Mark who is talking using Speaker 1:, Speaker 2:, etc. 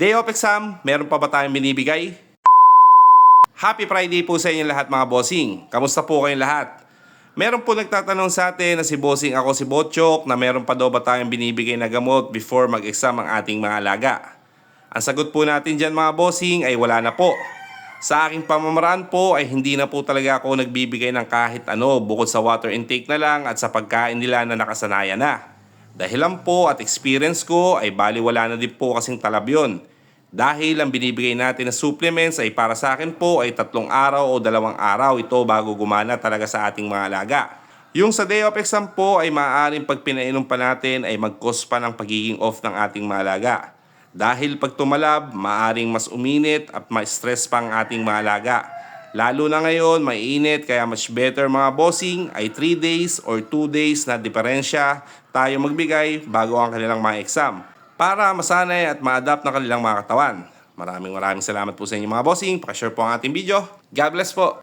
Speaker 1: Day of exam, meron pa ba tayong binibigay? Happy Friday po sa inyo lahat mga bossing. Kamusta po kayong lahat? Meron po nagtatanong sa atin na si bossing ako si Botchok na meron pa daw ba tayong binibigay na gamot before mag-exam ang ating mga alaga. Ang sagot po natin dyan mga bossing ay wala na po. Sa aking pamamaraan po ay hindi na po talaga ako nagbibigay ng kahit ano bukod sa water intake na lang at sa pagkain nila na nakasanayan na. Dahilan po at experience ko ay baliwala na din po kasing talab yun. Dahil ang binibigay natin na supplements ay para sa akin po ay 3 araw o 2 araw ito bago gumana talaga sa ating mga alaga. Yung sa day of exam po ay maaaring pag pinainom pa natin ay mag-cause pa ng pagiging off ng ating mga alaga. Dahil pag tumalab, maaaring mas uminit at ma-stress pa ang ating mga alaga. Lalo na ngayon, mainit kaya much better mga bossing ay 3 days or 2 days na diferensya tayo magbigay bago ang kanilang mga exam para masanay at ma-adapt ng kanilang mga katawan. Maraming salamat po sa inyo mga bossing. Pakishare po ang ating video. God bless po!